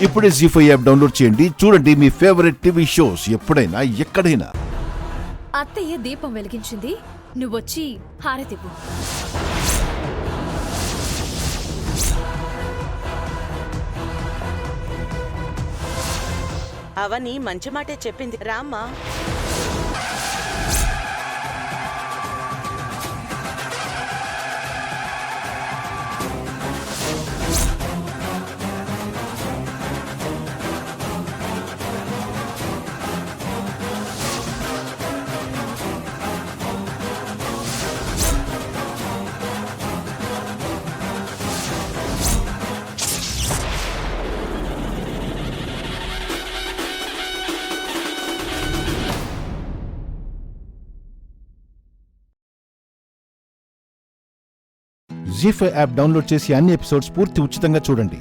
ఇప్పుడే జీ5 app download చేయండి. చూడండి మీ ఫేవరెట్ టీవీ షోస్ ఎప్పుడైనా ఎక్కడైనా. అత్తయ్య దీపం వెలిగించింది, నువ్వొచ్చి హారతివ్వు. అవని మంచి మాటే చెప్పింది, రామ్మా. జీ5 యాప్ డౌన్లోడ్ చేసి అన్ని ఎపిసోడ్స్ పూర్తి ఉచితంగా చూడండి.